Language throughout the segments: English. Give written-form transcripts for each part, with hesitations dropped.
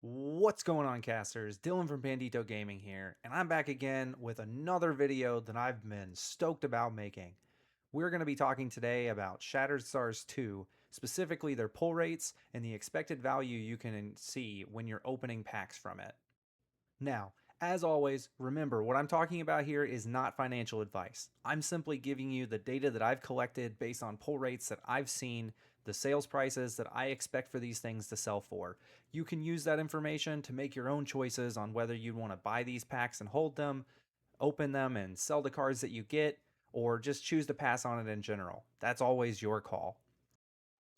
What's going on, casters? Dylan from Bandito Gaming here, and I'm back again with another video that I've been stoked about making. We're going to be talking today about Shattered Stars 2, specifically their pull rates and the expected value you can see when you're opening packs from it. Now, as always, remember what I'm talking about here is not financial advice. I'm simply giving you the data that I've collected based on pull rates that I've seen, the sales prices that I expect for these things to sell for. You can use that information to make your own choices on whether you want to buy these packs and hold them, open them and sell the cards that you get, or just choose to pass on it in general. That's always your call.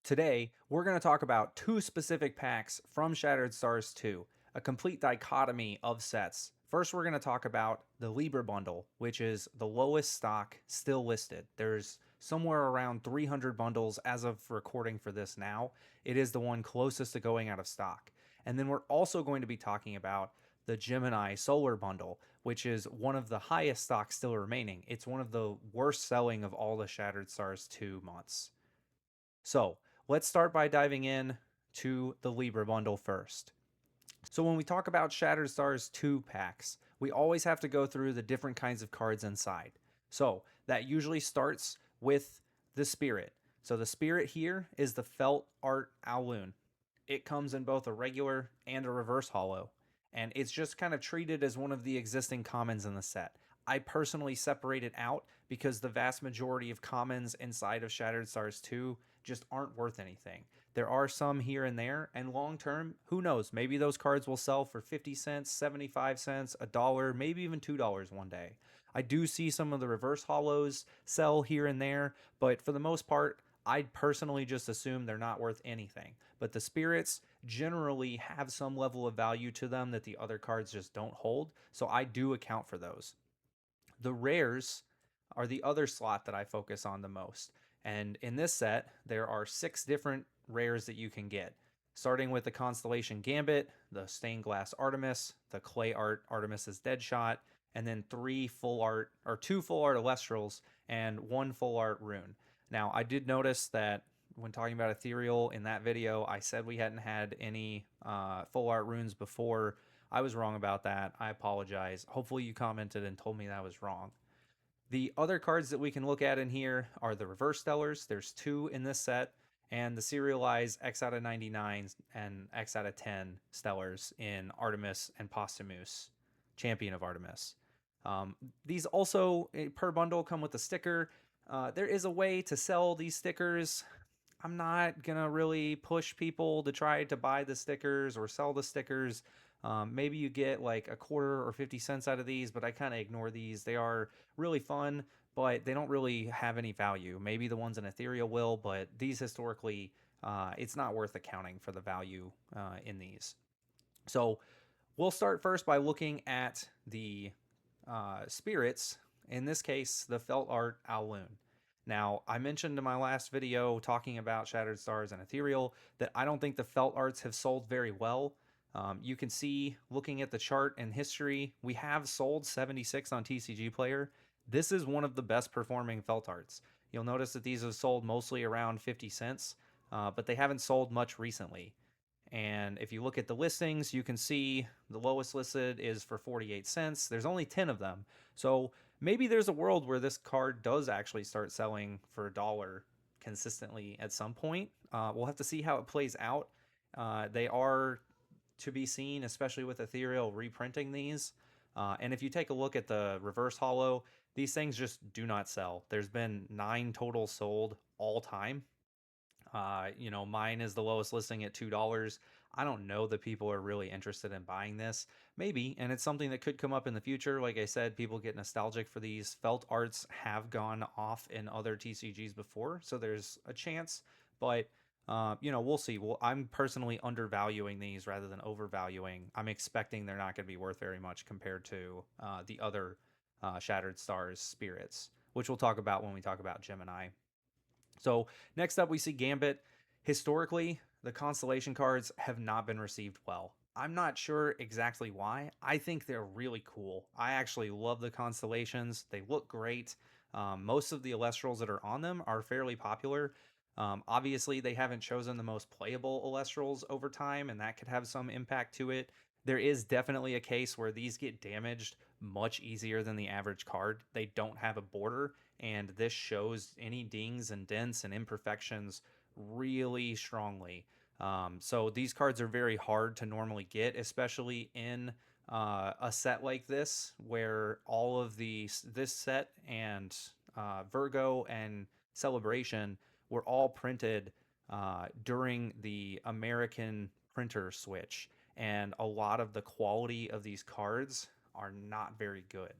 Today, we're going to talk about two specific packs from Shattered Stars 2, a complete dichotomy of sets. First, we're going to talk about the Libra bundle, which is the lowest stock still listed. There's somewhere around 300 bundles as of recording for this now. It is the one closest to going out of stock. And then we're also going to be talking about the Gemini Solar bundle, which is one of the highest stocks still remaining. It's one of the worst selling of all the Shattered Stars 2 months. So, let's start by diving in to the Libra bundle first. So when we talk about Shattered Stars 2 packs, we always have to go through the different kinds of cards inside. So that usually starts with the Spirit. So the Spirit here is the Felt Art Owlune. It comes in both a regular and a reverse holo, and it's just kind of treated as one of the existing commons in the set. I personally separate it out because the vast majority of commons inside of Shattered Stars 2 just aren't worth anything. There are some here and there, and long term, who knows? Maybe those cards will sell for 50 cents, 75 cents, a dollar, maybe even $2 one day. I do see some of the reverse holos sell here and there, but for the most part, I personally just assume they're not worth anything. But the spirits generally have some level of value to them that the other cards just don't hold, so I do account for those. The rares are the other slot that I focus on the most. And in this set, there are 6 different rares that you can get, starting with the Constellation Gammbit, the Stained Glass Artemis, the Clay Art Artemis's Deadshot, and then 3 full art or 2 full art Elestrals and 1 full art rune. Now, I did notice that when talking about Ethereal in that video, I said we hadn't had any full art runes before. I was wrong about that. I apologize. Hopefully, you commented and told me that I was wrong. The other cards that we can look at in here are the reverse stellars. There's 2 in this set, and the serialized X out of 99 and X out of 10 stellars in Artemis and Posthumous, Champion of Artemis. These also, per bundle, come with a sticker. There is a way to sell these stickers. I'm not going to really push people to try to buy the stickers or sell the stickers. Maybe you get like a quarter or 50 cents out of these, but I kind of ignore these. They are really fun, but they don't really have any value. Maybe the ones in Ethereal will, but these historically, it's not worth accounting for the value in these. So we'll start first by looking at the spirits, in this case, the Felt Art Owlune. Now, I mentioned in my last video talking about Shattered Stars and Ethereal that I don't think the Felt Arts have sold very well. You can see, looking at the chart and history, we have sold 76 on TCG Player. This is one of the best performing Felt Arts. You'll notice that these have sold mostly around 50 cents, but they haven't sold much recently. And if you look at the listings, you can see the lowest listed is for 48 cents. There's only 10 of them. So maybe there's a world where this card does actually start selling for $1 consistently at some point. We'll have to see how it plays out. They are to be seen, especially with Ethereal reprinting these. And if you take a look at the reverse holo, these things just do not sell. There's been 9 total sold all time. Mine is the lowest listing at $2. I don't know that people are really interested in buying this. Maybe, and it's something that could come up in the future. Like I said, people get nostalgic for these. Felt arts have gone off in other TCGs before, so there's a chance. But we'll see. Well, I'm personally undervaluing these rather than overvaluing. I'm expecting they're not going to be worth very much compared to the other Shattered Stars spirits, which we'll talk about when we talk about Gemini. So next up, we see Gambit. Historically, the Constellation cards have not been received well. I'm not sure exactly why. I think they're really cool. I actually love the Constellations. They look great. Most of the Elestrals that are on them are fairly popular. Obviously, they haven't chosen the most playable Elestrals over time, and that could have some impact to it. There is definitely a case where these get damaged much easier than the average card. They don't have a border, and this shows any dings and dents and imperfections really strongly. So these cards are very hard to normally get, especially in a set like this, where all of this set and Virgo and Celebration were all printed during the American printer switch, and a lot of the quality of these cards are not very good.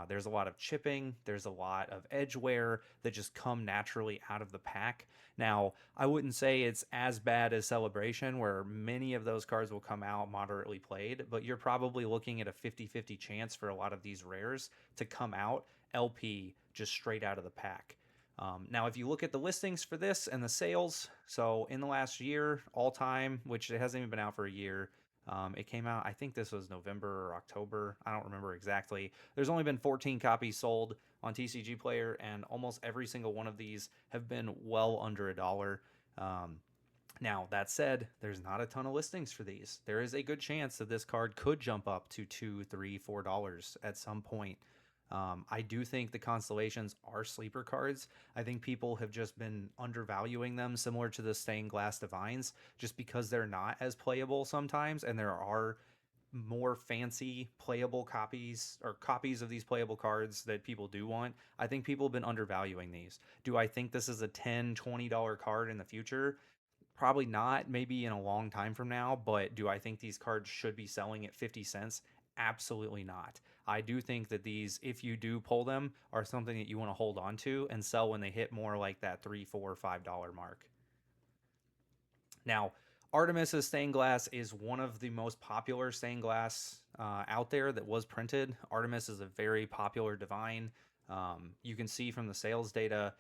There's a lot of chipping, there's a lot of edge wear that just come naturally out of the pack. Now, I wouldn't say it's as bad as Celebration, where many of those cards will come out moderately played, but you're probably looking at a 50-50 chance for a lot of these rares to come out LP just straight out of the pack. Now, if you look at the listings for this and the sales, so in the last year, all time, which it hasn't even been out for a year, it came out, I think this was November or October. I don't remember exactly. There's only been 14 copies sold on TCG Player, and almost every single one of these have been well under $1. Now, that said, there's not a ton of listings for these. There is a good chance that this card could jump up to $2, $3, $4 at some point. I do think the constellations are sleeper cards. I think people have just been undervaluing them, similar to the stained glass divines, just because they're not as playable sometimes, and there are more fancy playable copies or copies of these playable cards that people do want. I think people have been undervaluing these. Do I think this is a $10, $20 card in the future? Probably not, maybe in a long time from now, but do I think these cards should be selling at 50 cents? Absolutely not. I do think that these, if you do pull them, are something that you want to hold on to and sell when they hit more like that $3, $4, $5 mark. Now, Artemis's stained glass is one of the most popular stained glass out there that was printed. Artemis is a very popular divine. You can see from the sales data,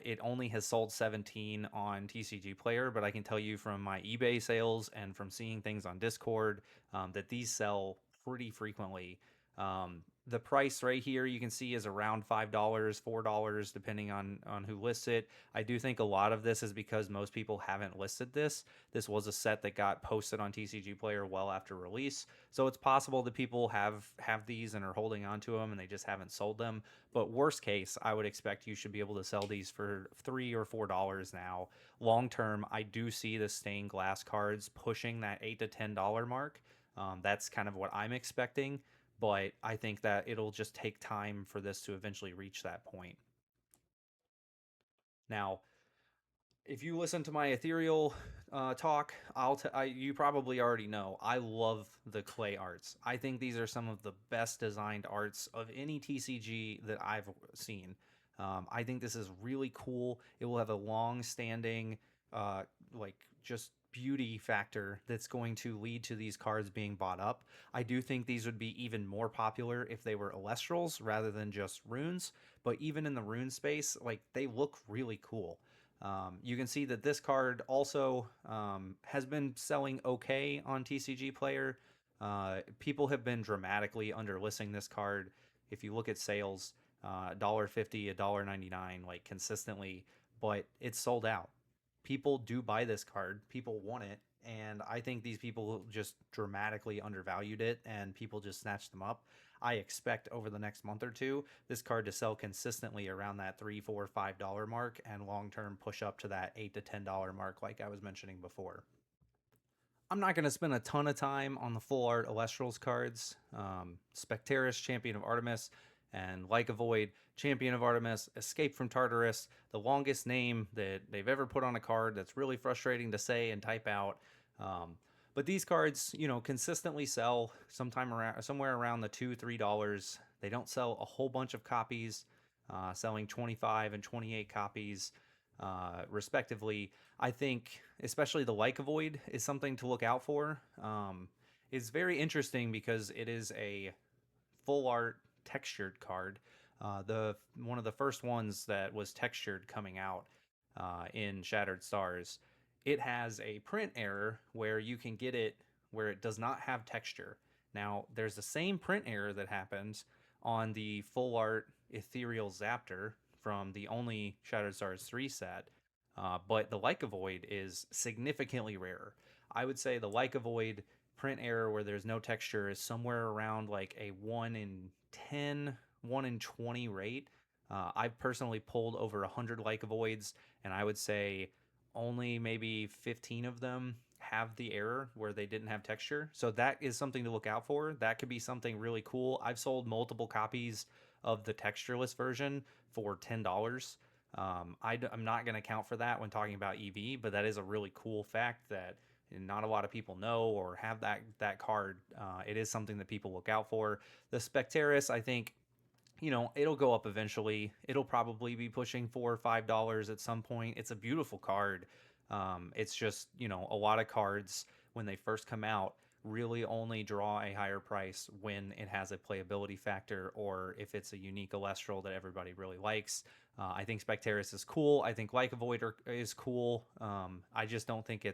it only has sold 17 on TCG Player, but I can tell you from my eBay sales and from seeing things on Discord that these sell pretty frequently. The price right here you can see is around $5, $4, depending on who lists it. I do think a lot of this is because most people haven't listed this. This was a set that got posted on TCG Player well after release, so it's possible that people have these and are holding on to them and they just haven't sold them. But worst case, I would expect you should be able to sell these for $3 or $4 now. Long term, I do see the stained glass cards pushing that $8 to $10 mark. That's kind of what I'm expecting, but I think that it'll just take time for this to eventually reach that point. Now, if you listen to my ethereal talk, you probably already know I love the clay arts. I think these are some of the best designed arts of any TCG that I've seen. I think this is really cool. It will have a long-standing, like just beauty factor that's going to lead to these cards being bought up. I do think these would be even more popular if they were Elestrals rather than just runes. But even in the rune space, like they look really cool. You can see that this card also has been selling okay on TCG Player. People have been dramatically underlisting this card. If you look at sales, $1.50, $1.99, like consistently, but it's sold out. People do buy this card. People want it, and I think these people just dramatically undervalued it, and people just snatched them up. I expect over the next month or two this card to sell consistently around that $3, $4, $5 mark, and long term push up to that $8 to $10 mark, like I was mentioning before. I'm not going to spend a ton of time on the full art Elestrals cards. Specteris, Champion of Artemis, and Lycavoid, Champion of Artemis, Escape from Tartarus, the longest name that they've ever put on a card that's really frustrating to say and type out. But these cards, consistently sell somewhere around the $2, $3. They don't sell a whole bunch of copies, selling 25 and 28 copies, respectively. I think especially the Lycavoid is something to look out for. It's very interesting because it is a full art textured card. The one of the first ones that was textured coming out in Shattered Stars. It has a print error where you can get it where it does not have texture. Now, there's the same print error that happens on the full art Ethereal Zaptor from the only Shattered Stars 3 set. But the Lycavoid is significantly rarer. I would say the Lycavoid print error where there's no texture is somewhere around like a 1 in 10, 1 in 20 rate. I've personally pulled over 100 Lycavoids, and I would say only maybe 15 of them have the error where they didn't have texture. So that is something to look out for. That could be something really cool. I've sold multiple copies of the textureless version for $10. I'm not going to count for that when talking about EV, but that is a really cool fact that not a lot of people know or have that card. It is something that people look out for. The Specteris, I think, it'll go up eventually. It'll probably be pushing $4 or $5 at some point. It's a beautiful card. It's just, a lot of cards when they first come out really only draw a higher price when it has a playability factor or if it's a unique Elestral that everybody really likes. I think Specteris is cool. I think Lycavoid is cool. I just don't think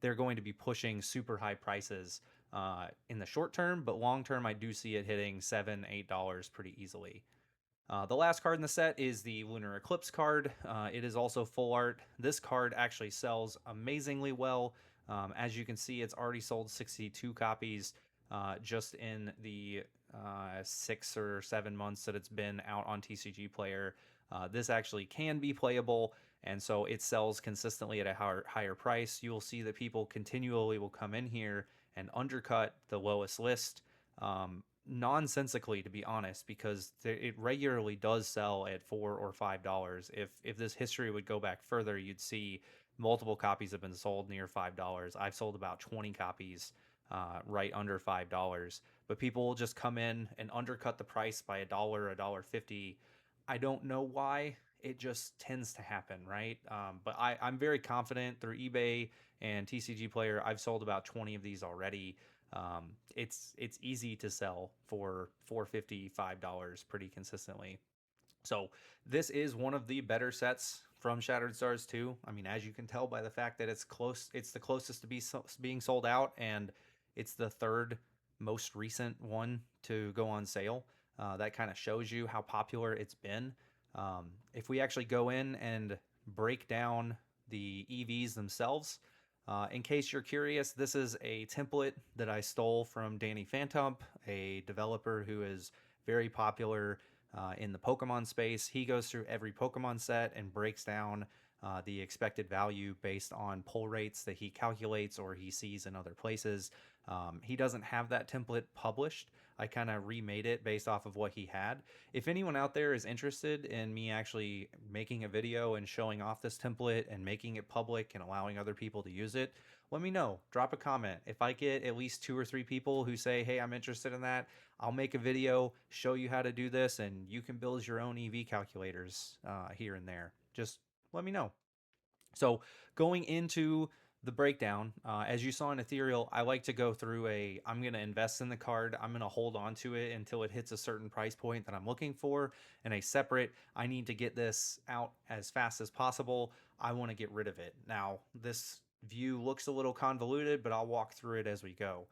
they're going to be pushing super high prices in the short term, but long term, I do see it hitting $7, $8 pretty easily. The last card in the set is the Lunar Eclipse card. It is also full art. This card actually sells amazingly well. As you can see, it's already sold 62 copies just in the 6 or 7 months that it's been out on TCG Player. This actually can be playable, and so it sells consistently at a higher price. You'll see that people continually will come in here and undercut the lowest list nonsensically, to be honest, because it regularly does sell at $4 or $5. If this history would go back further, you'd see multiple copies have been sold near $5. I've sold about 20 copies right under $5, but people will just come in and undercut the price by $1, $1.50. I don't know why. It just tends to happen, right? But I'm very confident through eBay and TCG Player. I've sold about 20 of these already. It's easy to sell for $4.50, $5 pretty consistently. So this is one of the better sets from Shattered Stars 2. I mean, as you can tell by the fact that it's the closest to being sold out, and it's the third most recent one to go on sale. That kind of shows you how popular it's been. If we actually go in and break down the EVs themselves, in case you're curious, this is a template that I stole from Danny Phantom, a developer who is very popular in the Pokemon space. He goes through every Pokemon set and breaks down the expected value based on pull rates that he calculates or he sees in other places. He doesn't have that template published. I kind of remade it based off of what he had. If anyone out there is interested in me actually making a video and showing off this template and making it public and allowing other people to use it, let me know. Drop a comment. If I get at least 2 or 3 people who say, hey, I'm interested in that, I'll make a video, show you how to do this, and you can build your own EV calculators here and there. Just let me know. So going into the breakdown, as you saw in Ethereal, I like to go through I'm going to invest in the card. I'm going to hold on to it until it hits a certain price point that I'm looking for. And a separate, I need to get this out as fast as possible. I want to get rid of it. Now, this view looks a little convoluted, but I'll walk through it as we go.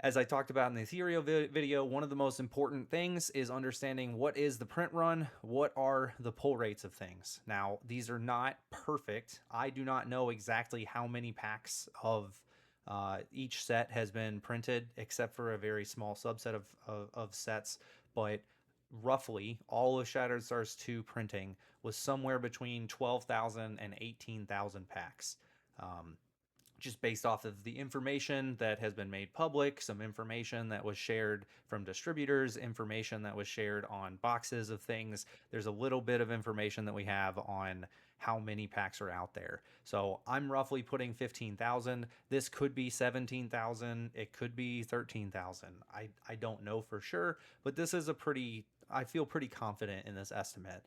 As I talked about in the Ethereal video, one of the most important things is understanding what is the print run, what are the pull rates of things. Now, these are not perfect. I do not know exactly how many packs of each set has been printed, except for a very small subset of sets, but roughly all of Shattered Stars 2 printing was somewhere between 12,000 and 18,000 packs. Just based off of the information that has been made public, some information that was shared from distributors, information that was shared on boxes of things. There's a little bit of information that we have on how many packs are out there. So I'm roughly putting 15,000. This could be 17,000. It could be 13,000. I don't know for sure, but this is I feel pretty confident in this estimate.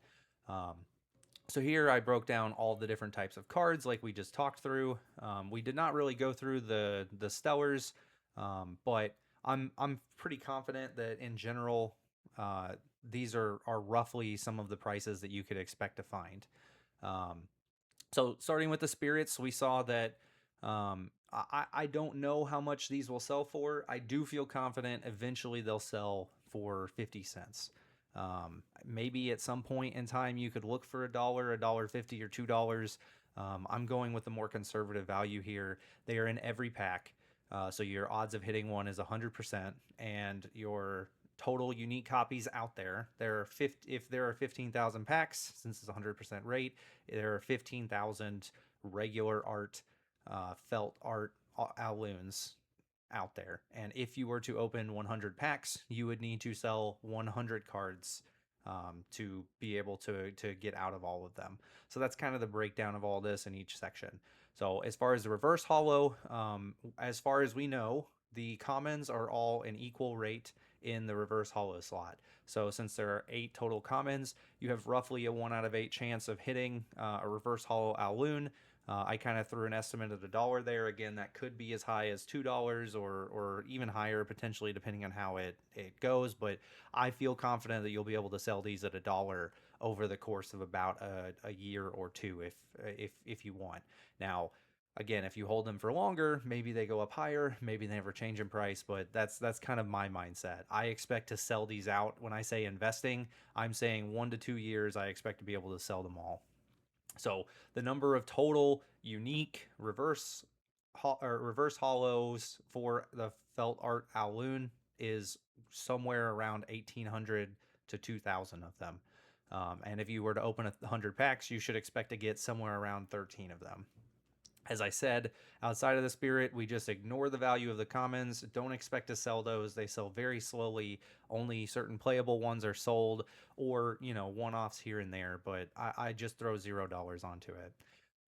So here I broke down all the different types of cards like we just talked through. We did not really go through the Stellars, but I'm pretty confident that in general, these are roughly some of the prices that you could expect to find. So starting with the Spirits, we saw that I don't know how much these will sell for. I do feel confident eventually they'll sell for 50 cents. Maybe at some point in time you could look for $1, $1.50, or $2. I'm going with the more conservative value here. They are in every pack. So your odds of hitting one is 100%, and your total unique copies out there, if there are 15,000 packs, since it's 100% rate, there are 15,000 regular art, felt art Owlunes out there. And if you were to open 100 packs, you would need to sell 100 cards to be able to get out of all of them. So that's kind of the breakdown of all this in each section. So as far as the reverse holo, as far as we know, the commons are all an equal rate in the reverse holo slot. So since there are 8 total commons, you have roughly a 1 out of 8 chance of hitting a reverse holo Owlune. I kind of threw an estimate of $1 there. Again, that could be as high as $2 or even higher, potentially, depending on how it goes. But I feel confident that you'll be able to sell these at $1 over the course of about a year or two if you want. Now, again, if you hold them for longer, maybe they go up higher, maybe they never change in price, but that's kind of my mindset. I expect to sell these out. When I say investing, I'm saying 1 to 2 years, I expect to be able to sell them all. So the number of total unique reverse holos for the felt art Owlune is somewhere around 1,800 to 2,000 of them. And if you were to open 100 packs, you should expect to get somewhere around 13 of them. As I said, outside of the spirit, we just ignore the value of the commons. Don't expect to sell those. They sell very slowly. Only certain playable ones are sold, or, one-offs here and there, but I just throw $0 onto it.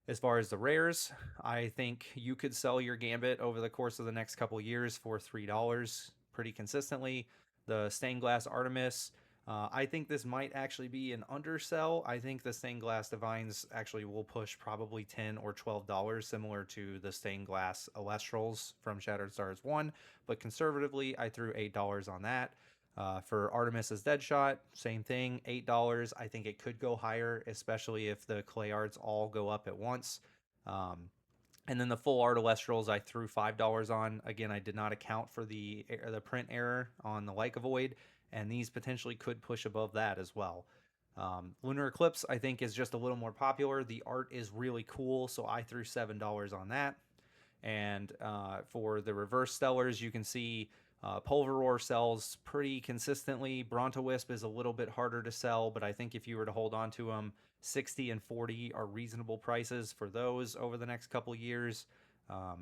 As far as the rares, I think you could sell your Gambit over the course of the next couple years for $3 pretty consistently. The stained glass Artemis, I think this might actually be an undersell. I think the stained glass divines actually will push probably $10 or $12, similar to the stained glass Elestrals from Shattered Stars 1. But conservatively, I threw $8 on that. For Artemis's Deadshot, same thing, $8. I think it could go higher, especially if the clay arts all go up at once. And then the full art Elestrals, I threw $5 on. Again, I did not account for the print error on the Lycavoid, and these potentially could push above that as well. Lunar Eclipse, I think, is just a little more popular. The art is really cool, so I threw $7 on that. And for the reverse stellars, you can see Pulveror sells pretty consistently. Brontowisp is a little bit harder to sell, but I think if you were to hold on to them, 60 and 40 are reasonable prices for those over the next couple years.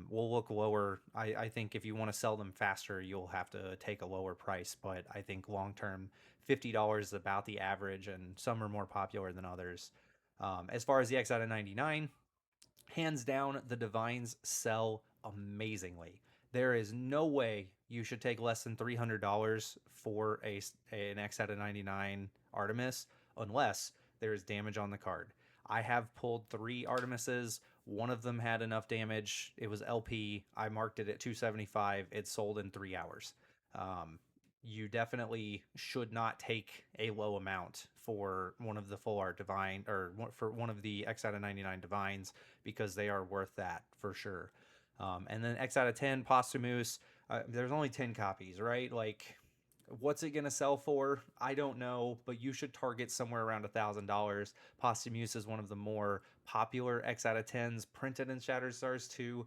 We'll look lower. I think if you want to sell them faster, you'll have to take a lower price, but I think long term, $50 is about the average, and some are more popular than others. As far as the X out of 99, hands down, the divines sell amazingly. There is no way you should take less than $300 for an X out of 99 Artemis unless there is damage on the card. I have pulled 3 Artemises. One of them had enough damage. It was LP. I marked it at 275. It sold in 3 hours. You definitely should not take a low amount for one of the full art divine, or for one of the X out of 99 divines, because they are worth that for sure. And then X out of 10 Posthumous, there's only 10 copies, right? Like, what's it going to sell for? I don't know, but you should target somewhere around $1,000. Posthumous is one of the more popular X out of 10s printed in Shattered Stars 2.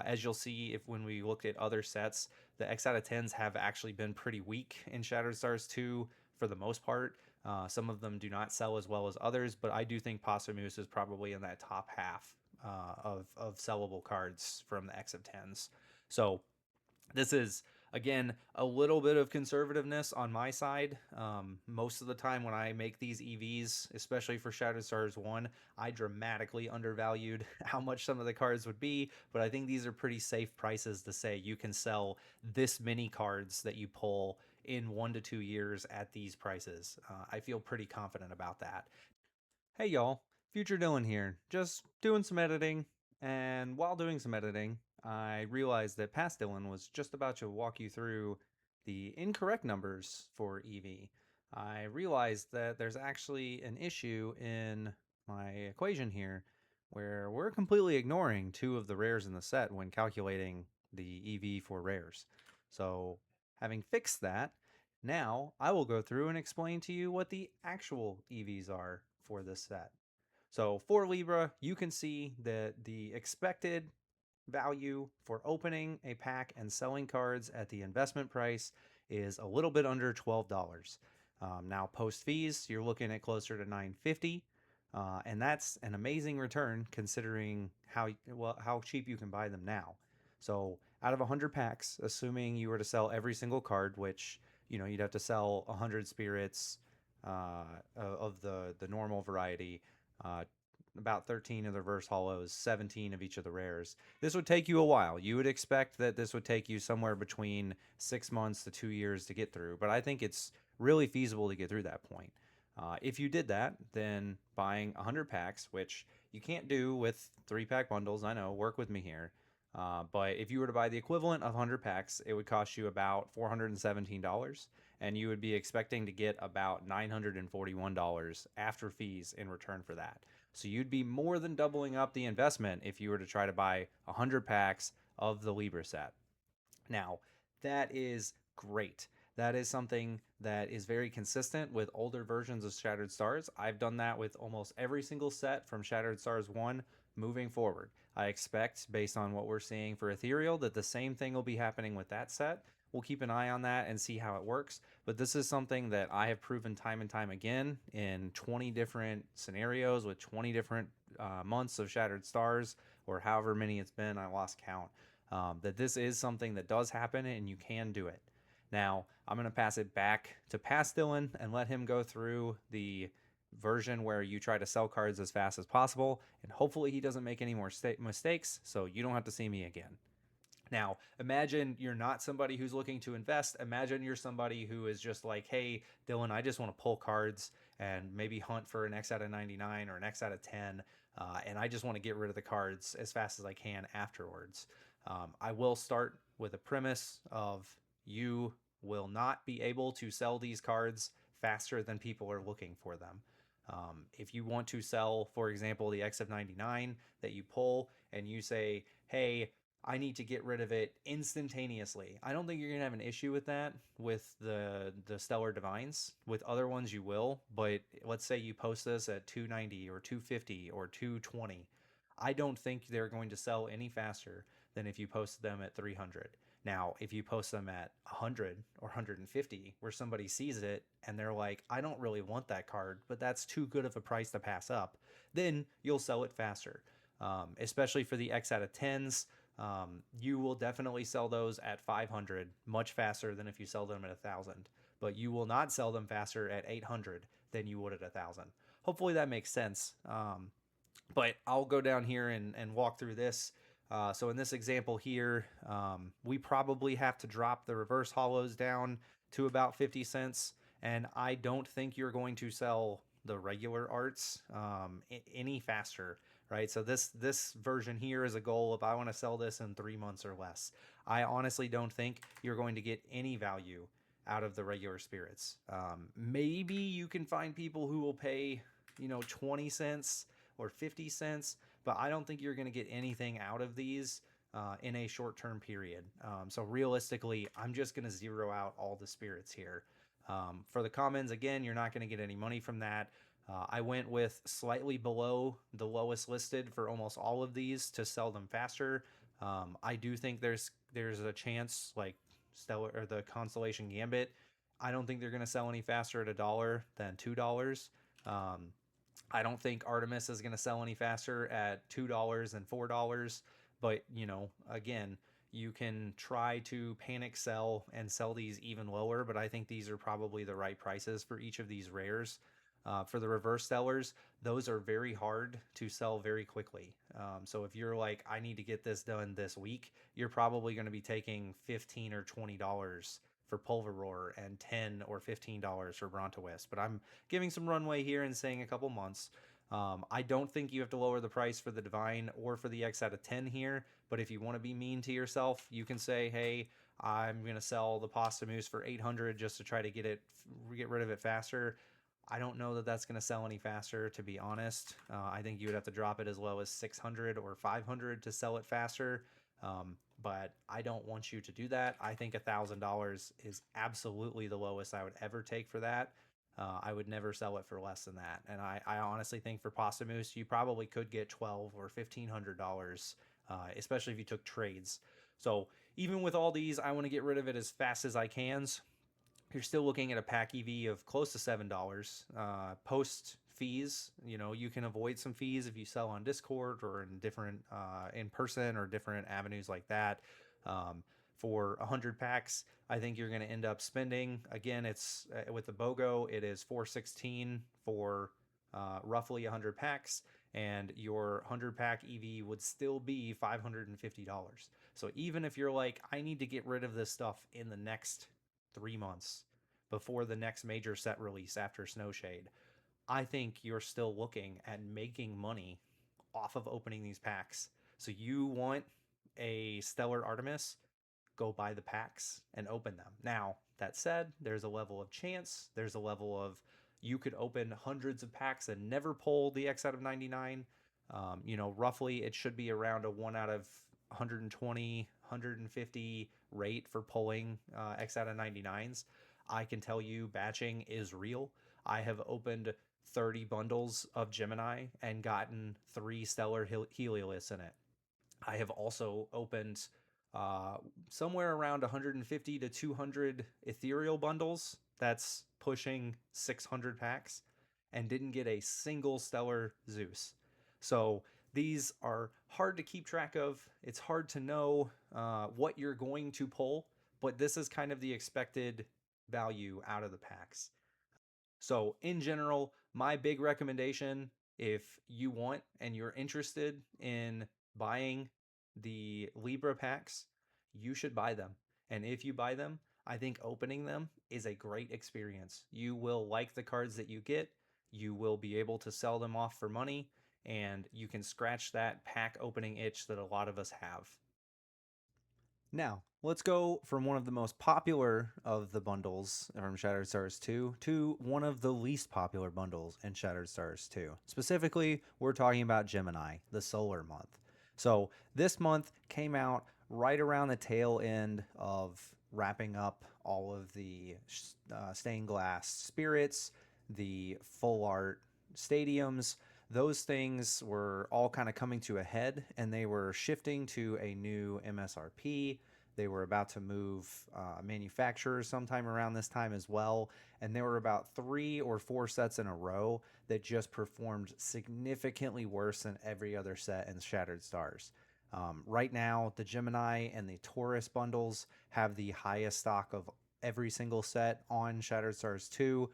As you'll see when we look at other sets, the X out of 10s have actually been pretty weak in Shattered Stars 2 for the most part. Some of them do not sell as well as others, but I do think Posthumous is probably in that top half of sellable cards from the X of 10s. So this is, again, a little bit of conservativeness on my side. Most of the time when I make these EVs, especially for Shattered Stars 1, I dramatically undervalued how much some of the cards would be, but I think these are pretty safe prices to say you can sell this many cards that you pull in 1 to 2 years at these prices. I feel pretty confident about that. Hey y'all, Future Dylan here, just doing some editing, and while doing some editing, I realized that past Dylan was just about to walk you through the incorrect numbers for EV. I realized that there's actually an issue in my equation here where we're completely ignoring 2 of the rares in the set when calculating the EV for rares. So having fixed that, Now, I will go through and explain to you what the actual EVs are for this set. So for Libra, you can see that the expected value for opening a pack and selling cards at the investment price is a little bit under $12. Now post fees, you're looking at closer to $9.50, and that's an amazing return considering how cheap you can buy them now. So out of 100 packs, assuming you were to sell every single card, which you'd have to sell 100 spirits of the normal variety, uh, about 13 of the reverse hollows, 17 of each of the rares. This would take you a while. You would expect that this would take you somewhere between 6 months to 2 years to get through, but I think it's really feasible to get through that point. If you did that, then buying 100 packs, which you can't do with 3-pack bundles, I know, work with me here. But if you were to buy the equivalent of 100 packs, it would cost you about $417, and you would be expecting to get about $941 after fees in return for that. So you'd be more than doubling up the investment if you were to try to buy 100 packs of the Libra set. Now, that is great. That is something that is very consistent with older versions of Shattered Stars. I've done that with almost every single set from Shattered Stars 1 moving forward. I expect, based on what we're seeing for Ethereal, that the same thing will be happening with that set. We'll keep an eye on that and see how it works. But this is something that I have proven time and time again in 20 different scenarios with 20 different months of Shattered Stars, or however many it's been. I lost count. That this is something that does happen and you can do it. Now, I'm going to pass it back to Past Dylan and let him go through the version where you try to sell cards as fast as possible, and hopefully he doesn't make any more mistakes so you don't have to see me again. Now, imagine you're not somebody who's looking to invest. Imagine you're somebody who is just like, hey, Dylan, I just want to pull cards and maybe hunt for an X out of 99 or an X out of 10, and I just want to get rid of the cards as fast as I can afterwards. I will start with a premise of you will not be able to sell these cards faster than people are looking for them. If you want to sell, for example, the X of 99 that you pull and you say, hey, I need to get rid of it instantaneously. I don't think you're gonna have an issue with that with the Stellar Divines. With other ones you will, but let's say you post this at 290 or 250 or 220. I don't think they're going to sell any faster than if you post them at 300. Now, if you post them at 100 or 150, where somebody sees it and they're like, I don't really want that card, but that's too good of a price to pass up, then you'll sell it faster. Especially for the X out of 10s, you will definitely sell those at 500 much faster than if you sell them at 1,000, but you will not sell them faster at 800 than you would at 1,000. Hopefully that makes sense. But I'll go down here and walk through this. So in this example here, we probably have to drop the reverse hollows down to about 50 cents. And I don't think you're going to sell the regular arts any faster, right? So this version here is a goal if I want to sell this in 3 months or less. I honestly don't think you're going to get any value out of the regular spirits. Maybe you can find people who will pay, 20 cents or 50 cents, but I don't think you're going to get anything out of these in a short-term period. So realistically, I'm just going to zero out all the spirits here. For the commons, again, you're not going to get any money from that. I went with slightly below the lowest listed for almost all of these to sell them faster. I do think there's a chance, like Stellar or the Constellation Gambit. I don't think they're going to sell any faster at $1 than $2. I don't think Artemis is going to sell any faster at $2 than $4. But, again, you can try to panic sell and sell these even lower, but I think these are probably the right prices for each of these rares. For the reverse sellers, those are very hard to sell very quickly. So if you're like, I need to get this done this week, you're probably going to be taking $15 or $20 for Pulveror and $10 or $15 for Brontowisp. But I'm giving some runway here and saying a couple months. I don't think you have to lower the price for the Divine or for the X out of 10 here, but if you want to be mean to yourself, you can say, hey, I'm going to sell the Posthumous for 800 just to try to get rid of it faster. I don't know that that's going to sell any faster, to be honest. I think you would have to drop it as low as 600 or 500 to sell it faster. but I don't want you to do that. I think $1,000 is absolutely the lowest I would ever take for that. I would never sell it for less than that. And I honestly think for Postamoose, you probably could get $1,200 or $1,500, especially if you took trades. So even with all these, I want to get rid of it as fast as I can. You're still looking at a pack EV of close to $7. Post fees, you can avoid some fees if you sell on Discord or in different in person or different avenues like that. For 100 packs, I think you're going to end up spending, again, it's with the BOGO, it is 416 for roughly 100 packs, and your 100 pack EV would still be $550. So even if you're like, I need to get rid of this stuff in the next 3 months before the next major set release after Snowshade, I think you're still looking at making money off of opening these packs. So you want a Stellar Artemis, go buy the packs and open them. Now, that said, there's a level of chance, there's a level of you could open hundreds of packs and never pull the X out of 99. Roughly it should be around a 1 out of 120, 150 rate for pulling X out of 99s. I can tell you batching is real. I have opened 30 bundles of Gemini and gotten 3 stellar Helialiths in it. I have also opened uh, somewhere around 150 to 200 ethereal bundles. That's pushing 600 packs, and didn't get a single stellar Zeus. So these are hard to keep track of. It's hard to know what you're going to pull, but this is kind of the expected value out of the packs. So, in general, my big recommendation, if you want and you're interested in buying the Libra packs, you should buy them. And if you buy them, I think opening them is a great experience. You will like the cards that you get, you will be able to sell them off for money, and you can scratch that pack opening itch that a lot of us have. Now, let's go from one of the most popular of the bundles from Shattered Stars 2 to one of the least popular bundles in Shattered Stars 2. Specifically, we're talking about Gemini, the solar month. So, this month came out right around the tail end of wrapping up all of the stained glass spirits, the full art stadiums. Those things were all kind of coming to a head, and they were shifting to a new MSRP. They were about to move manufacturers sometime around this time as well. And there were about 3 or 4 sets in a row that just performed significantly worse than every other set in Shattered Stars. Right now, the Gemini and the Taurus bundles have the highest stock of every single set on Shattered Stars 2.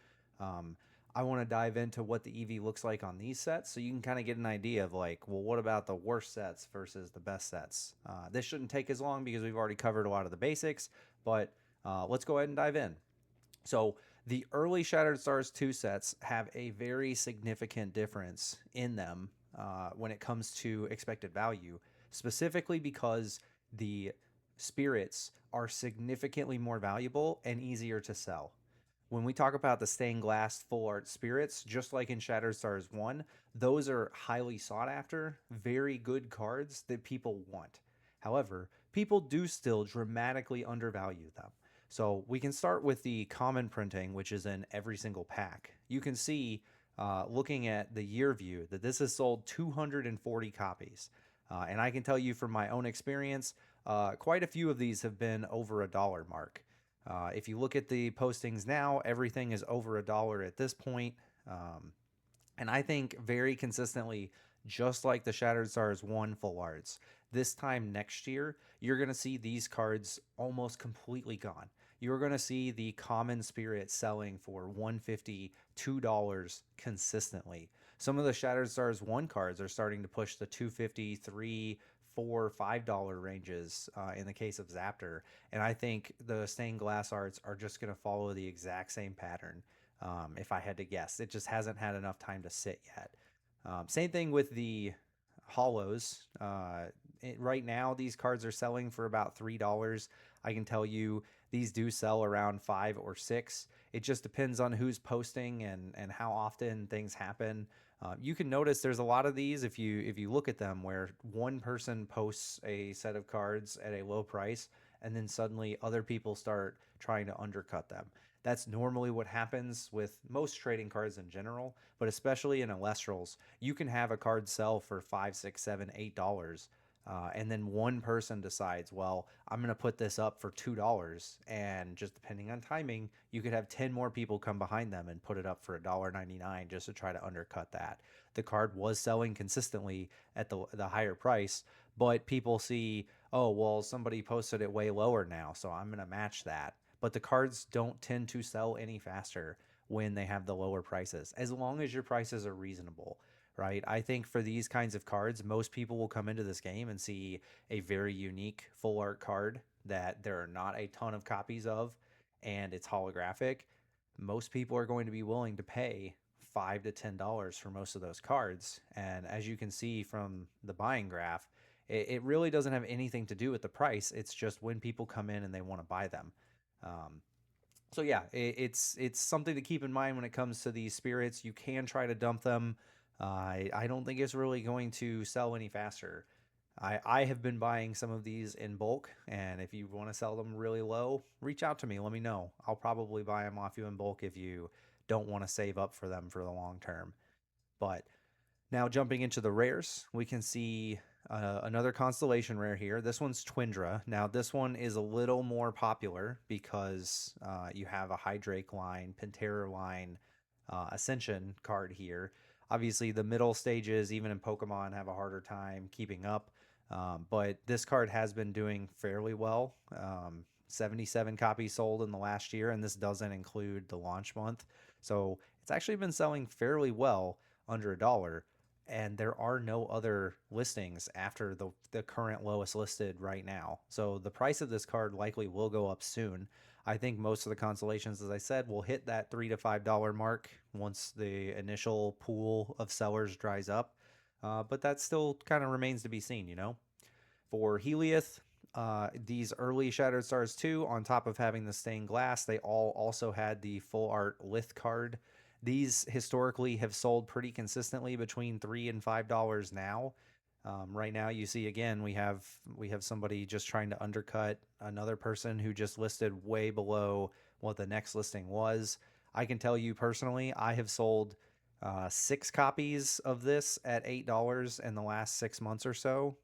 I want to dive into what the EV looks like on these sets so you can kind of get an idea of like, well, what about the worst sets versus the best sets? This shouldn't take as long because we've already covered a lot of the basics, but let's go ahead and dive in. So the early Shattered Stars 2 sets have a very significant difference in them when it comes to expected value, specifically because the spirits are significantly more valuable and easier to sell. When we talk about the stained glass full art spirits, just like in Shattered Stars 1, those are highly sought after, very good cards that people want. However, people do still dramatically undervalue them. So we can start with the common printing, which is in every single pack. You can see, looking at the year view, that this has sold 240 copies. And I can tell you from my own experience, quite a few of these have been over $1 mark. If you look at the postings now, everything is over $1 at this point. And I think very consistently, just like the Shattered Stars 1 full arts, this time next year, you're going to see these cards almost completely gone. You're going to see the common spirit selling for $150, $2 consistently. Some of the Shattered Stars 1 cards are starting to push the $250, $3, $4, $5 ranges in the case of Zaptor. And I think the stained glass arts are just going to follow the exact same pattern. If I had to guess, it just hasn't had enough time to sit yet. Same thing with the hollows. Right now, these cards are selling for about $3. I can tell you these do sell around 5 or 6. It just depends on who's posting and how often things happen. You can notice there's a lot of these if you look at them where one person posts a set of cards at a low price and then suddenly other people start trying to undercut them. That's normally what happens with most trading cards in general, but especially in Elestrals, you can have a card sell for $5, $6, $7, $8, and then one person decides, well, I'm going to put this up for $2, and just depending on timing, you could have 10 more people come behind them and put it up for $1.99 just to try to undercut that. The card was selling consistently at the higher price, but people see, oh, well, somebody posted it way lower now, so I'm going to match that. But the cards don't tend to sell any faster when they have the lower prices, as long as your prices are reasonable, right? I think for these kinds of cards, most people will come into this game and see a very unique full art card that there are not a ton of copies of, and it's holographic. Most people are going to be willing to pay $5 to $10 for most of those cards. And as you can see from the buying graph, it really doesn't have anything to do with the price. It's just when people come in and they want to buy them. Um, so yeah, it's something to keep in mind when it comes to these spirits. You can try to dump them. I don't think it's really going to sell any faster. I have been buying some of these in bulk, and if you want to sell them really low, reach out to me. Let me know. I'll probably buy them off you in bulk if you don't want to save up for them for the long term. But now jumping into the rares, we can see another constellation rare here. This one's Twindra. Now this one is a little more popular because you have a Hydrake line, Pantera line, Ascension card here. Obviously the middle stages, even in Pokemon, have a harder time keeping up. But this card has been doing fairly well. 77 copies sold in the last year, and this doesn't include the launch month. So it's actually been selling fairly well under $1, and there are no other listings after the current lowest listed right now. So the price of this card likely will go up soon. I think most of the constellations, as I said, will hit that $3 to $5 mark once the initial pool of sellers dries up. But that still kind of remains to be seen, you know? For Helialith, these early Shattered Stars 2, on top of having the stained glass, they all also had the full art Lith card. These historically have sold pretty consistently between $3 and $5 now. Right now, you see again we have somebody just trying to undercut another person who just listed way below what the next listing was. I can tell you personally, I have sold 6 copies of this at $8 in the last 6 months or so,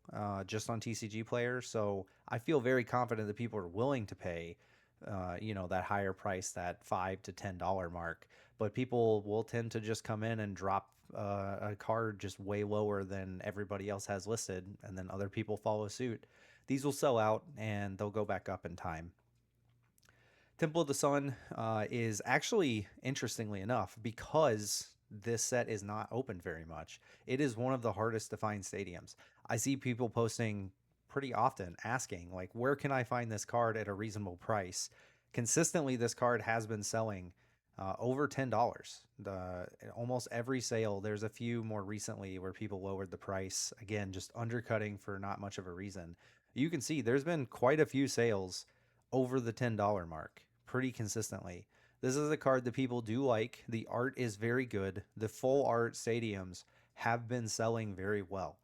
just on TCG Player. So I feel very confident that people are willing to pay, that higher price, that $5 to $10 mark. But people will tend to just come in and drop a card just way lower than everybody else has listed, and then other people follow suit. These will sell out and they'll go back up in time. Temple of the Sun is actually, interestingly enough, because this set is not opened very much, it is one of the hardest to find stadiums. I see people posting pretty often asking, like, where can I find this card at a reasonable price? Consistently, this card has been selling over $10. Almost every sale, there's a few more recently where people lowered the price, again, just undercutting for not much of a reason. You can see there's been quite a few sales over the $10 mark pretty consistently. This is a card that people do like. The art is very good. The full art stadiums have been selling very well.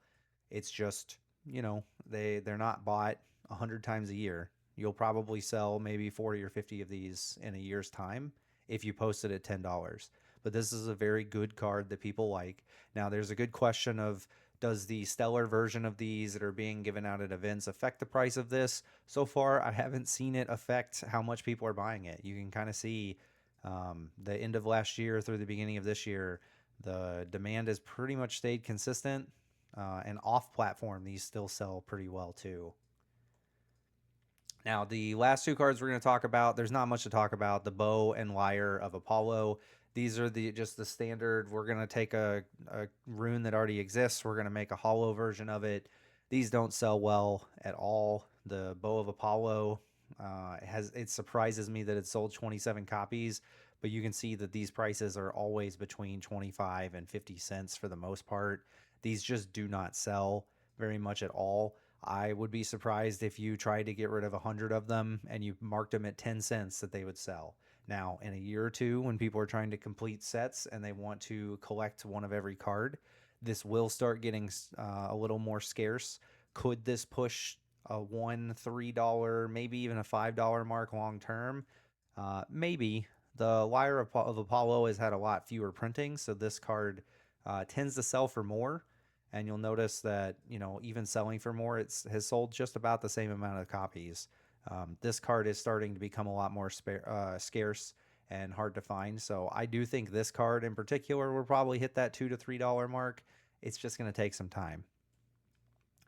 It's just, they're not bought 100 times a year. You'll probably sell maybe 40 or 50 of these in a year's time if you post it at $10. But this is a very good card that people like. Now, there's a good question of, does the stellar version of these that are being given out at events affect the price of this? So far, I haven't seen it affect how much people are buying it. You can kind of see the end of last year through the beginning of this year, the demand has pretty much stayed consistent. And off platform, these still sell pretty well too. Now, the last 2 cards we're going to talk about, there's not much to talk about. The Bow and Lyre of Apollo. These are just the standard. We're going to take a rune that already exists. We're going to make a hollow version of it. These don't sell well at all. The Bow of Apollo, it surprises me that it sold 27 copies, but you can see that these prices are always between 25 and 50 cents for the most part. These just do not sell very much at all. I would be surprised if you tried to get rid of 100 of them and you marked them at 10 cents that they would sell. Now, in a year or two, when people are trying to complete sets and they want to collect one of every card, this will start getting a little more scarce. Could this push a $1, $3, maybe even a $5 mark long term? Maybe. The Lyre of Apollo has had a lot fewer printings, so this card tends to sell for more. And you'll notice that, even selling for more, it has sold just about the same amount of copies. This card is starting to become a lot more scarce and hard to find. So I do think this card in particular will probably hit that $2 to $3 mark. It's just going to take some time.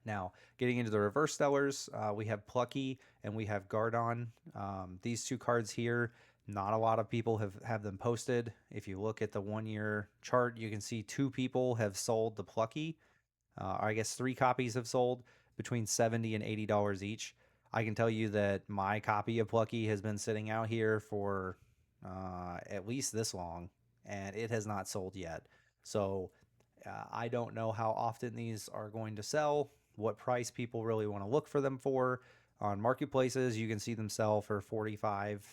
Now, getting into the reverse stellars, we have Plucky and we have Gardon. These two cards here, not a lot of people have them posted. If you look at the 1 year chart, you can see 2 people have sold the Plucky. I guess 3 copies have sold between $70 and $80 each. I can tell you that my copy of Plucky has been sitting out here for at least this long, and it has not sold yet. So I don't know how often these are going to sell, what price people really want to look for them for. On marketplaces, you can see them sell for 45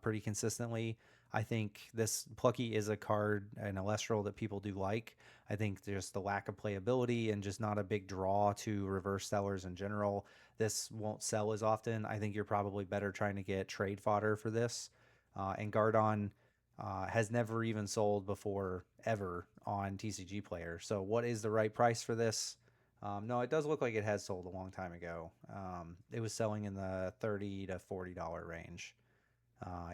pretty consistently. I think this Plucky is a card, an Elestral that people do like. I think just the lack of playability and just not a big draw to reverse sellers in general. This won't sell as often. I think you're probably better trying to get trade fodder for this. And Gardon has never even sold before ever on TCG Player. So what is the right price for this? No, it does look like it has sold a long time ago. It was selling in the $30 to $40 range.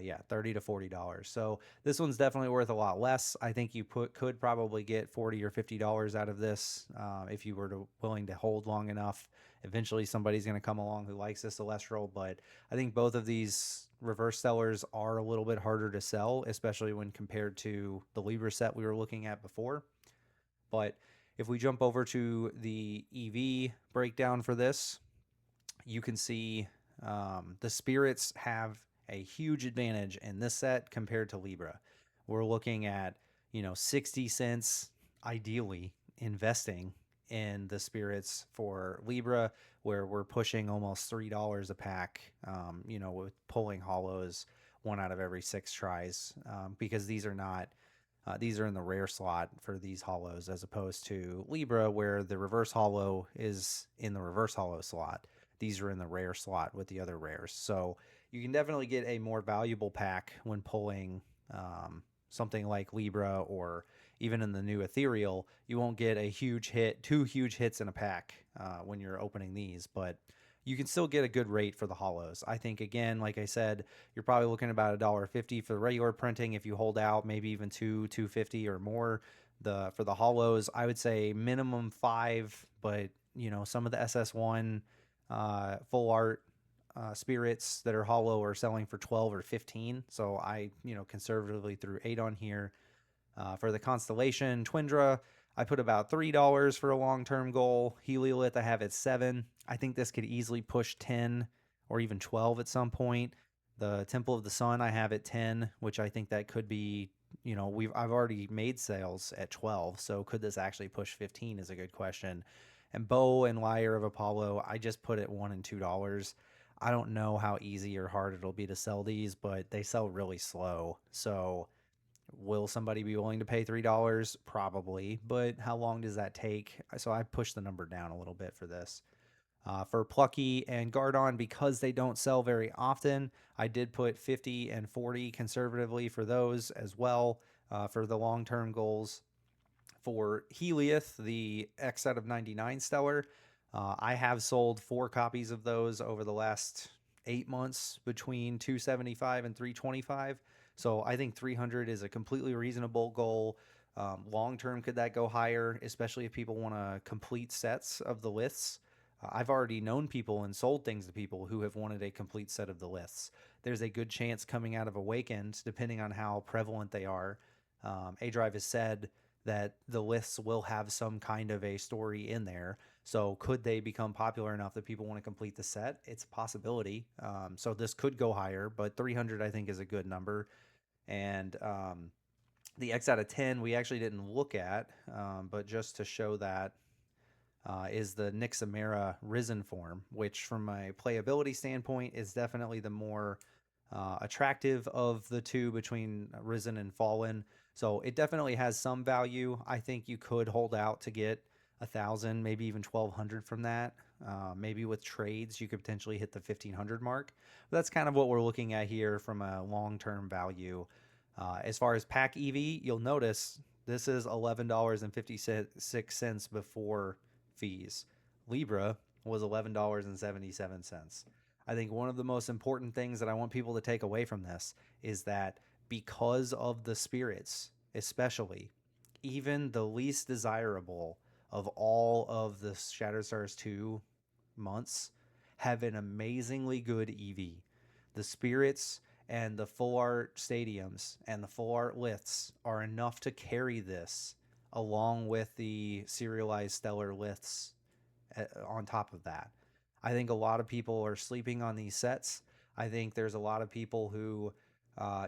Yeah, $30 to $40. So this one's definitely worth a lot less. I think you could probably get $40 or $50 out of this if you were willing to hold long enough. Eventually, somebody's going to come along who likes this Celestial, but I think both of these reverse sellers are a little bit harder to sell, especially when compared to the Libra set we were looking at before. But if we jump over to the EV breakdown for this, you can see the spirits have a huge advantage in this set compared to Libra. We're looking at, 60 cents ideally investing in the spirits for Libra, where we're pushing almost $3 a pack, with pulling hollows 1 out of every 6 tries, because these are not. These are in the rare slot for these hollows, as opposed to Libra, where the reverse hollow is in the reverse hollow slot. These are in the rare slot with the other rares. So you can definitely get a more valuable pack when pulling something like Libra, or even in the new Ethereal. You won't get a huge hit, 2 huge hits in a pack when you're opening these, but you can still get a good rate for the hollows. I think, again, like I said, you're probably looking about $1.50 for the regular printing. If you hold out, maybe even $2.50 or more. For the hollows, I would say minimum 5, but some of the SS1 full art spirits that are hollow are selling for 12 or 15. So I conservatively threw 8 on here. For the Constellation Twindra, I put about $3 for a long-term goal. Helialith, I have at 7. I think this could easily push 10 or even 12 at some point. The Temple of the Sun, I have at 10, which I think that could be, I've already made sales at 12. So could this actually push 15 is a good question. And Bow and Lyre of Apollo, I just put at $1 and $2. I don't know how easy or hard it'll be to sell these, but they sell really slow. So will somebody be willing to pay $3? Probably, but how long does that take? So I pushed the number down a little bit for this. For Plucky and Gardon, because they don't sell very often, I did put 50 and 40 conservatively for those as well, for the long-term goals. For Helialith, the X out of 99 Stellar, I have sold 4 copies of those over the last 8 months between 275 and 325. So I think 300 is a completely reasonable goal. Long term, could that go higher, especially if people want to complete sets of the lists? I've already known people and sold things to people who have wanted a complete set of the lists. There's a good chance coming out of Awakened, depending on how prevalent they are. A-Drive has said that the lists will have some kind of a story in there. So could they become popular enough that people want to complete the set? It's a possibility. So this could go higher, but 300 I think is a good number. And the X out of 10 we actually didn't look at, but just to show that is the Nixamera Risen form, which from a playability standpoint is definitely the more attractive of the two between Risen and Fallen. So it definitely has some value. I think you could hold out to get 1,000, maybe even 1,200 from that. Maybe with trades, you could potentially hit the 1,500 mark. But that's kind of what we're looking at here from a long-term value. As far as pack EV, you'll notice this is $11.56 before fees. Libra was $11.77. I think one of the most important things that I want people to take away from this is that because of the spirits, especially, even the least desirable of all of the Shattered Stars 2 months have an amazingly good EV. The spirits and the full art stadiums and the full art liths are enough to carry this along with the serialized stellar liths on top of that. I think a lot of people are sleeping on these sets. I think there's a lot of people who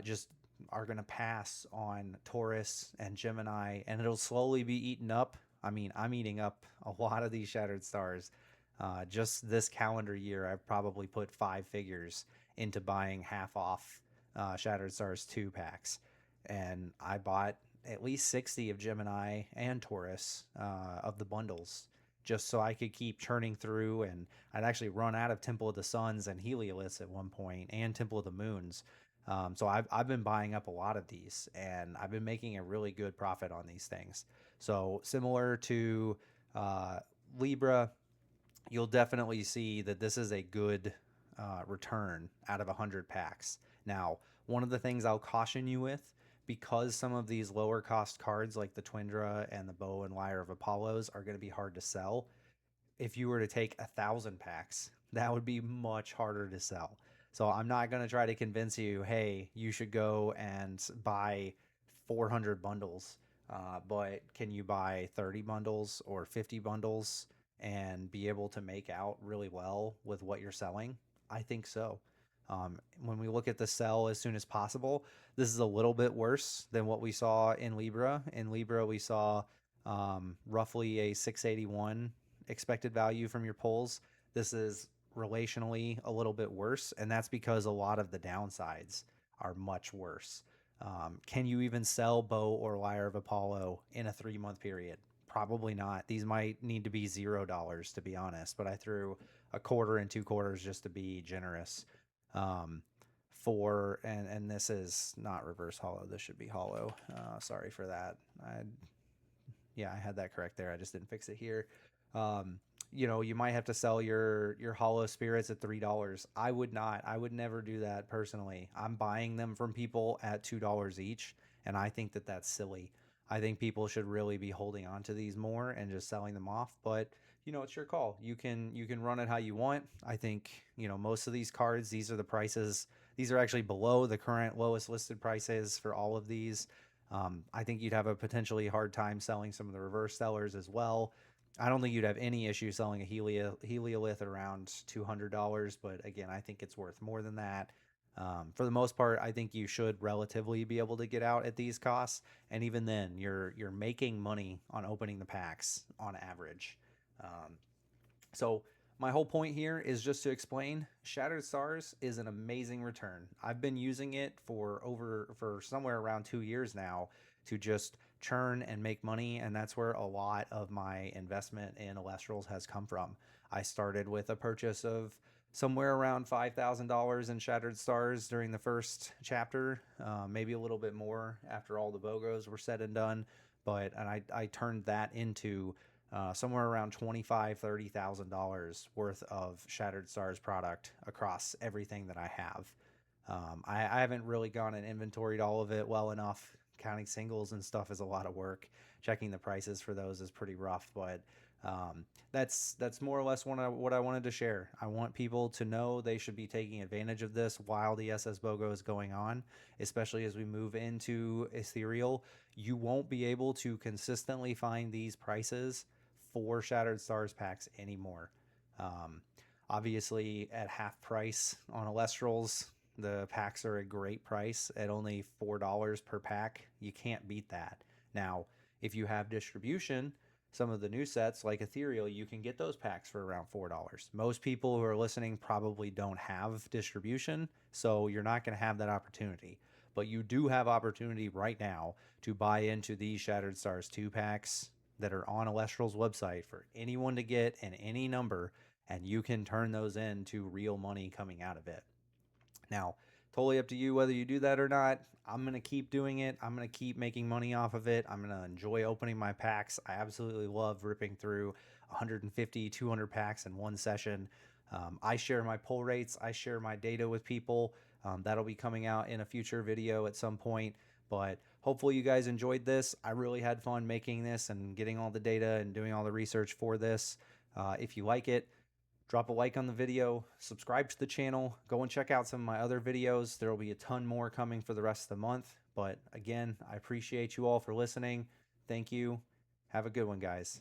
just are going to pass on Taurus and Gemini, and it'll slowly be eaten up. I mean, I'm eating up a lot of these Shattered Stars. Just this calendar year, I've probably put 5 figures into buying half off Shattered Stars 2 packs. And I bought at least 60 of Gemini and Taurus of the bundles just so I could keep churning through. And I'd actually run out of Temple of the Suns and Helialith at one point, and Temple of the Moons. So I've been buying up a lot of these, and I've been making a really good profit on these things. So similar to Libra, you'll definitely see that this is a good return out of 100 packs. Now, one of the things I'll caution you with, because some of these lower cost cards like the Twindra and the Bow and Lyre of Apollos are going to be hard to sell, if you were to take 1,000 packs, that would be much harder to sell. So I'm not going to try to convince you, hey, you should go and buy 400 bundles. But can you buy 30 bundles or 50 bundles and be able to make out really well with what you're selling? I think so. When we look at the sell as soon as possible, this is a little bit worse than what we saw in Libra. In Libra, we saw roughly a 681 expected value from your pulls. This is relationally a little bit worse, and that's because a lot of the downsides are much worse. Can you even sell Bow or Lyre of Apollo in a 3-month period? Probably not. These might need to be $0, to be honest, but I threw a quarter and 2 quarters just to be generous. And this is not reverse hollow. This should be hollow. Sorry for that. I had that correct there. I just didn't fix it here. You might have to sell your hollow spirits at $3. I would not. I would never do that personally. I'm buying them from people at $2 each, and I think that that's silly. I think people should really be holding on to these more and just selling them off. But it's your call. You can run it how you want. I think most of these cards, these are the prices. These are actually below the current lowest listed prices for all of these. I think you'd have a potentially hard time selling some of the reverse sellers as well. I don't think you'd have any issue selling a Helialith around $200, but again, I think it's worth more than that. For the most part, I think you should relatively be able to get out at these costs, and even then, you're making money on opening the packs on average. So my whole point here is just to explain Shattered Stars is an amazing return. I've been using it for somewhere around 2 years now to just churn and make money, and that's where a lot of my investment in Elestrals has come from. I started with a purchase of somewhere around $5,000 in Shattered Stars during the first chapter, maybe a little bit more after all the BOGOs were said and done, and I turned that into somewhere around $25,000-$30,000 worth of Shattered Stars product across everything that I have. I haven't really gone and inventoried all of it well enough. Counting singles and stuff is a lot of work. Checking the prices for those is pretty rough, but that's more or less what I wanted to share. I want people to know they should be taking advantage of this while the SS BOGO is going on, especially as we move into Ethereal. You won't be able to consistently find these prices for Shattered Stars packs anymore. Obviously, at half price on Elestrals, the packs are a great price at only $4 per pack. You can't beat that. Now, if you have distribution, Some of the new sets like Ethereal, you can get those packs for around $4. Most people who are listening probably don't have distribution, so you're not going to have that opportunity. But you do have opportunity right now to buy into these Shattered Stars 2 packs that are on Elestrals website for anyone to get in any number, and you can turn those into real money coming out of it. Now, totally up to you whether you do that or not. I'm going to keep doing it. I'm going to keep making money off of it. I'm going to enjoy opening my packs. I absolutely love ripping through 150, 200 packs in one session. I share my pull rates. I share my data with people. That'll be coming out in a future video at some point. But hopefully you guys enjoyed this. I really had fun making this and getting all the data and doing all the research for this. If you like it, drop a like on the video, subscribe to the channel, go and check out some of my other videos. There will be a ton more coming for the rest of the month. But again, I appreciate you all for listening. Thank you. Have a good one, guys.